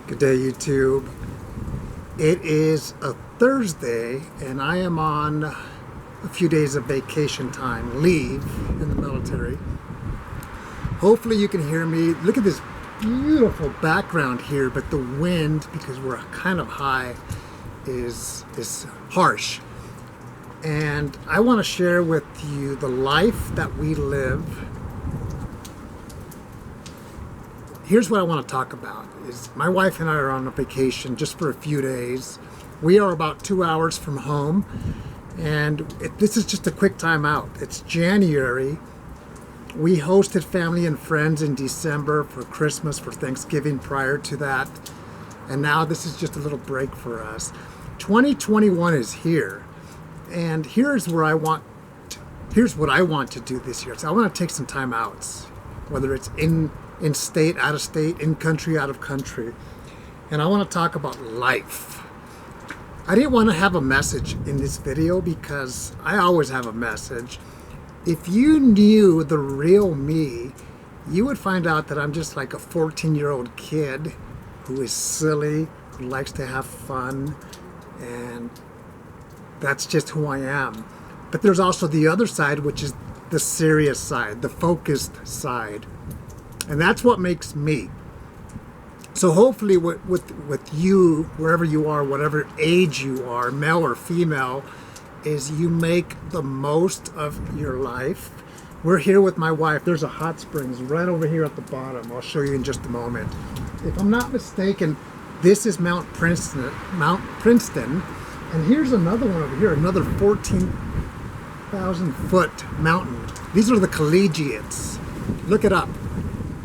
Good day, YouTube. It is a Thursday, and I am on a few days of vacation time, leave in the military. Hopefully you can hear me. Look at this beautiful background here, but the wind, because we're kind of high, is harsh. And I want to share with you the life that we live. Here's what I want to talk about is my wife and I are on a vacation just for a few days. We are about 2 hours from home, and this is just a quick time out. It's January. We hosted family and friends in December for Christmas, for Thanksgiving prior to that, and now this is just a little break for us. 2021 is here, and here's what I want to do this year. So I want to take some time outs, whether it's in state, out of state, in country, out of country. And I want to talk about life. I didn't want to have a message in this video because I always have a message. If you knew the real me, you would find out that I'm just like a 14-year-old kid who is silly, who likes to have fun, and that's just who I am. But there's also the other side, which is the serious side, the focused side. And that's what makes me. So hopefully with you, wherever you are, whatever age you are, male or female, is you make the most of your life. We're here with my wife. There's a hot springs right over here at the bottom. I'll show you in just a moment. If I'm not mistaken, this is Mount Princeton. And here's another one over here, another 14,000 foot mountain. These are the collegiates. Look it up,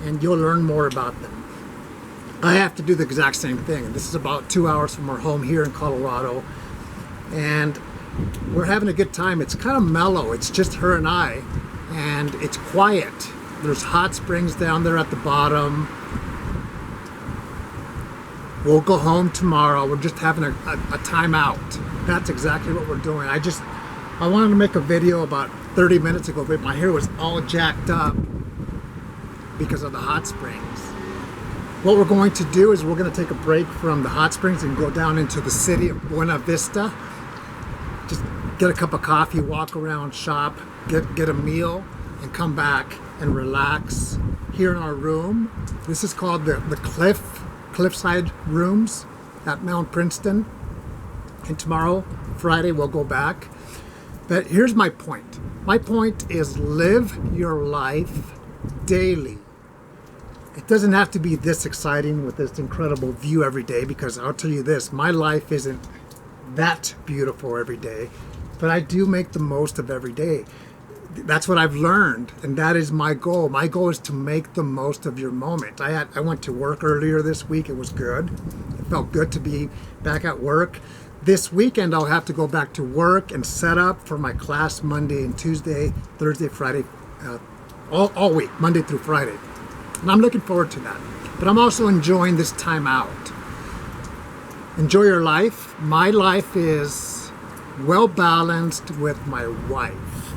and you'll learn more about them. I have to do the exact same thing. And this is about 2 hours from our home here in Colorado. And we're having a good time. It's kind of mellow. It's just her and I. And it's quiet. There's hot springs down there at the bottom. We'll go home tomorrow. We're just having a time out. That's exactly what we're doing. I wanted to make a video about 30 minutes ago, but my hair was all jacked up because of the hot springs. What we're going to do is we're going to take a break from the hot springs and go down into the city of Buena Vista. Just get a cup of coffee, walk around, shop, get a meal, and come back and relax here in our room. This is called the Cliffside Rooms at Mount Princeton. And tomorrow, Friday, we'll go back. But here's my point. My point is live your life daily. It doesn't have to be this exciting with this incredible view every day, because I'll tell you this, my life isn't that beautiful every day, but I do make the most of every day. That's what I've learned, and that is my goal. My goal is to make the most of your moment. I went to work earlier this week. It was good. It felt good to be back at work. This weekend I'll have to go back to work and set up for my class Monday and Tuesday, Thursday, Friday, all week, Monday through Friday. And I'm looking forward to that. But I'm also enjoying this time out. Enjoy your life. My life is well balanced with my wife.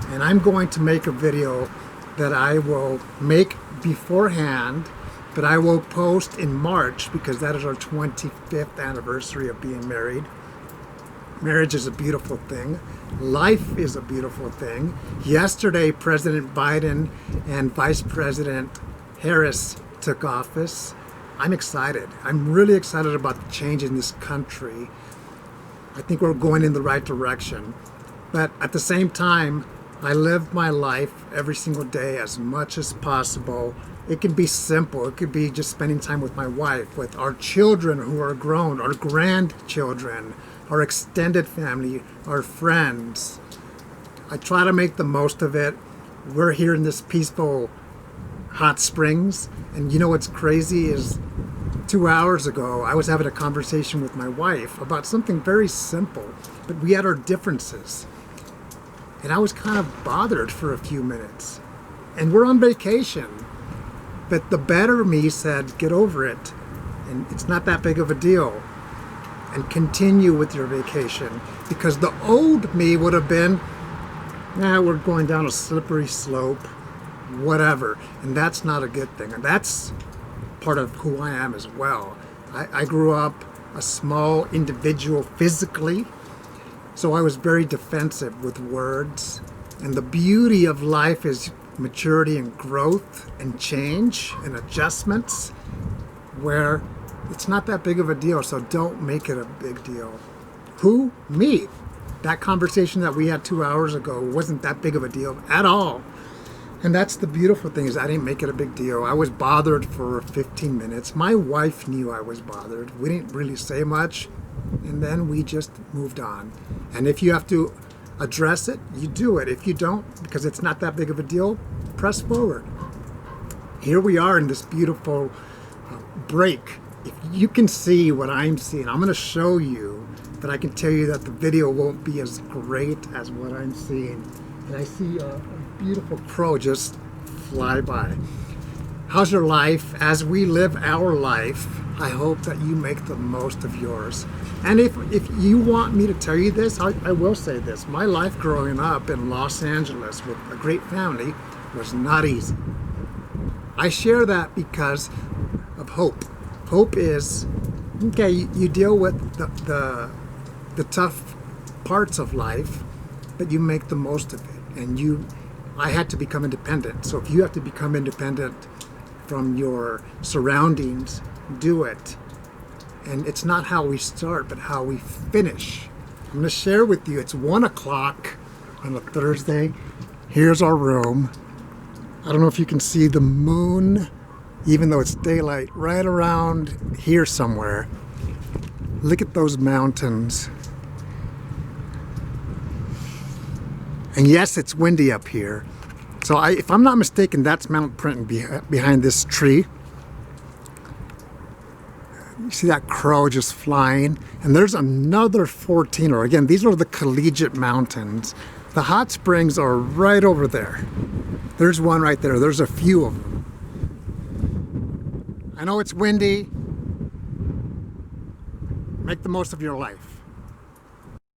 And I'm going to make a video that I will make beforehand, but I will post in March because that is our 25th anniversary of being married. Marriage is a beautiful thing. Life is a beautiful thing. Yesterday, President Biden and Vice President Harris took office. I'm excited. I'm really excited about the change in this country. I think we're going in the right direction. But at the same time, I live my life every single day as much as possible. It can be simple. It could be just spending time with my wife, with our children who are grown, our grandchildren, our extended family, our friends. I try to make the most of it. We're here in this peaceful hot springs, and you know what's crazy is 2 hours ago I was having a conversation with my wife about something very simple, but we had our differences, and I was kind of bothered for a few minutes. And we're on vacation, but the better me said, get over it, and it's not that big of a deal, and continue with your vacation. Because the old me would have been, we're going down a slippery slope, whatever. And that's not a good thing. And that's part of who I am as well. I grew up a small individual physically, so I was very defensive with words. And the beauty of life is maturity and growth and change and adjustments, where it's not that big of a deal, so don't make it a big deal. Who? Me. That conversation that we had 2 hours ago wasn't that big of a deal at all. And that's the beautiful thing, is I didn't make it a big deal. I was bothered for 15 minutes. My wife knew I was bothered. We didn't really say much, and then we just moved on. And if you have to address it, you do it. If you don't, because it's not that big of a deal, press forward. Here we are in this beautiful break. If you can see what I'm seeing, I'm going to show you, but I can tell you that the video won't be as great as what I'm seeing. And I see a beautiful crow just fly by. How's your life? As we live our life, I hope that you make the most of yours. And if you want me to tell you this, I will say this. My life growing up in Los Angeles with a great family was not easy. I share that because of hope. Hope is, okay, you deal with the tough parts of life, but you make the most of it. And I had to become independent. So if you have to become independent from your surroundings, do it. And it's not how we start, but how we finish. I'm going to share with you, it's 1 o'clock on a Thursday. Here's our room. I don't know if you can see the moon, even though it's daylight, right around here somewhere. Look at those mountains. And yes, it's windy up here. So if I'm not mistaken, that's Mount Printon behind this tree. You see that crow just flying? And there's another 14, or again, these are the Collegiate Mountains. The hot springs are right over there. There's one right there. There's a few of them. I know it's windy. Make the most of your life.